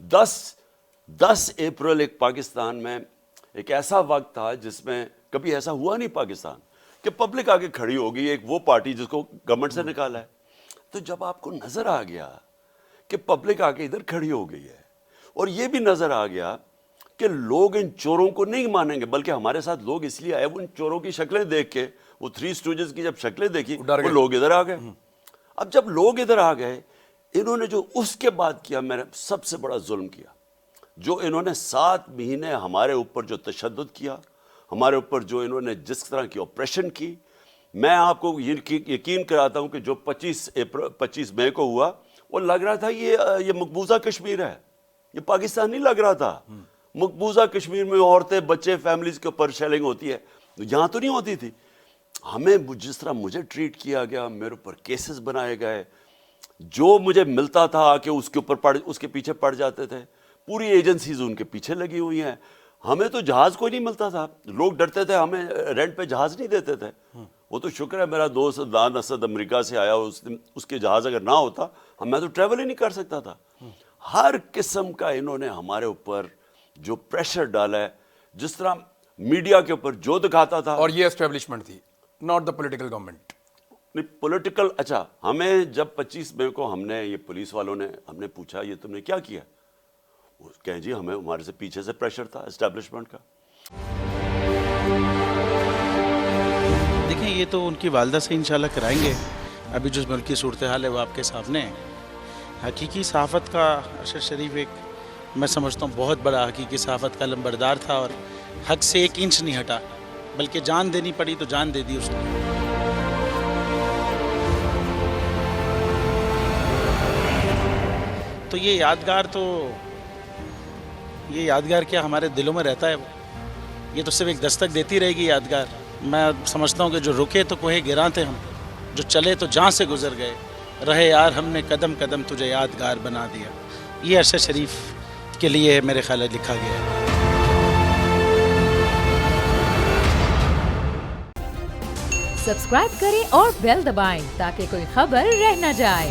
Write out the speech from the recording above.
دس April ایک پاکستان میں ایک ایسا وقت تھا جس میں کبھی ایسا ہوا نہیں پاکستان کہ پبلک آگے کھڑی ہوگی ایک وہ پارٹی جس کو گورنمنٹ سے نکالا ہے. تو جب آپ کو نظر آ گیا کہ پبلک آگے ادھر کھڑی ہو گئی ہے اور یہ بھی نظر آ گیا کہ لوگ ان چوروں کو نہیں مانیں گے بلکہ ہمارے ساتھ لوگ اس لیے آئے ان چوروں کی شکلیں دیکھ کے, وہ تھری اسٹوجز کی جب شکلیں دیکھی وہ لوگ ادھر آ گئے. اب جب لوگ ادھر آ گئے, انہوں نے جو اس کے بعد کیا میں نے سب سے بڑا ظلم کیا. جو انہوں نے 7 مہینے ہمارے اوپر جو تشدد کیا, ہمارے اوپر جو انہوں نے جس طرح کی آپریشن کی, میں آپ کو یقین کراتا ہوں کہ جو 25 مئی کو ہوا وہ لگ رہا تھا یہ مقبوضہ کشمیر ہے, یہ پاکستان نہیں لگ رہا تھا. مقبوضہ کشمیر میں عورتیں بچے فیملیز کے اوپر شیلنگ ہوتی ہے, یہاں تو نہیں ہوتی تھی. ہمیں جس طرح مجھے ٹریٹ کیا گیا, میرے اوپر کیسز بنائے گئے, جو مجھے ملتا تھا کہ اس کے اوپر اس کے پیچھے پڑ جاتے تھے. پوری ایجنسیز ان کے پیچھے لگی ہوئی ہیں. ہمیں تو جہاز کوئی نہیں ملتا تھا, لوگ ڈرتے تھے, ہمیں رینٹ پہ جہاز نہیں دیتے تھے. وہ تو شکر ہے میرا دوست دان اسد امریکہ سے آیا, اس کے جہاز اگر نہ ہوتا میں تو ٹریول ہی نہیں کر سکتا تھا. ہر قسم کا انہوں نے ہمارے اوپر جو پریشر ڈالا ہے, جس طرح میڈیا کے اوپر جو دکھاتا تھا. اور یہ اسٹیبلشمنٹ تھی, not the political government. Political, اچھا ہمیں جب 25 مئی کو ہم نے یہ پولیس والوں نے ہم نے پوچھا یہ تم نے کیا کیا, وہ کہیں جی ہمارے سے پیچھے سے پریشر تھا اسٹیبلشمنٹ کا. دیکھیں یہ تو ان کی والدہ سے انشاءاللہ کرائیں گے. ابھی جو ملک کی صورتحال ہے وہ آپ کے سامنے ہے. حقیقی صحافت کا ارشد شریف ایک میں سمجھتا ہوں بہت بڑا حقیقی صحافت کا لمبردار تھا, اور حق سے 1 انچ نہیں ہٹا, بلکہ جان دینی پڑی تو جان دے دی اس نے. تو یہ یادگار کیا ہمارے دلوں میں رہتا ہے. یہ تو صرف ایک دستک دیتی رہے گی یادگار. میں سمجھتا ہوں کہ جو رکے تو کوہ گراں تھے ہم, جو چلے تو جہاں سے گزر گئے, رہے یار ہم نے قدم قدم تجھے یادگار بنا دیا. یہ ارشد شریف کے لیے میرے خیال ہے لکھا گیا ہے. سبسکرائب کریں اور بیل دبائیں تاکہ کوئی خبر رہ نہ جائے.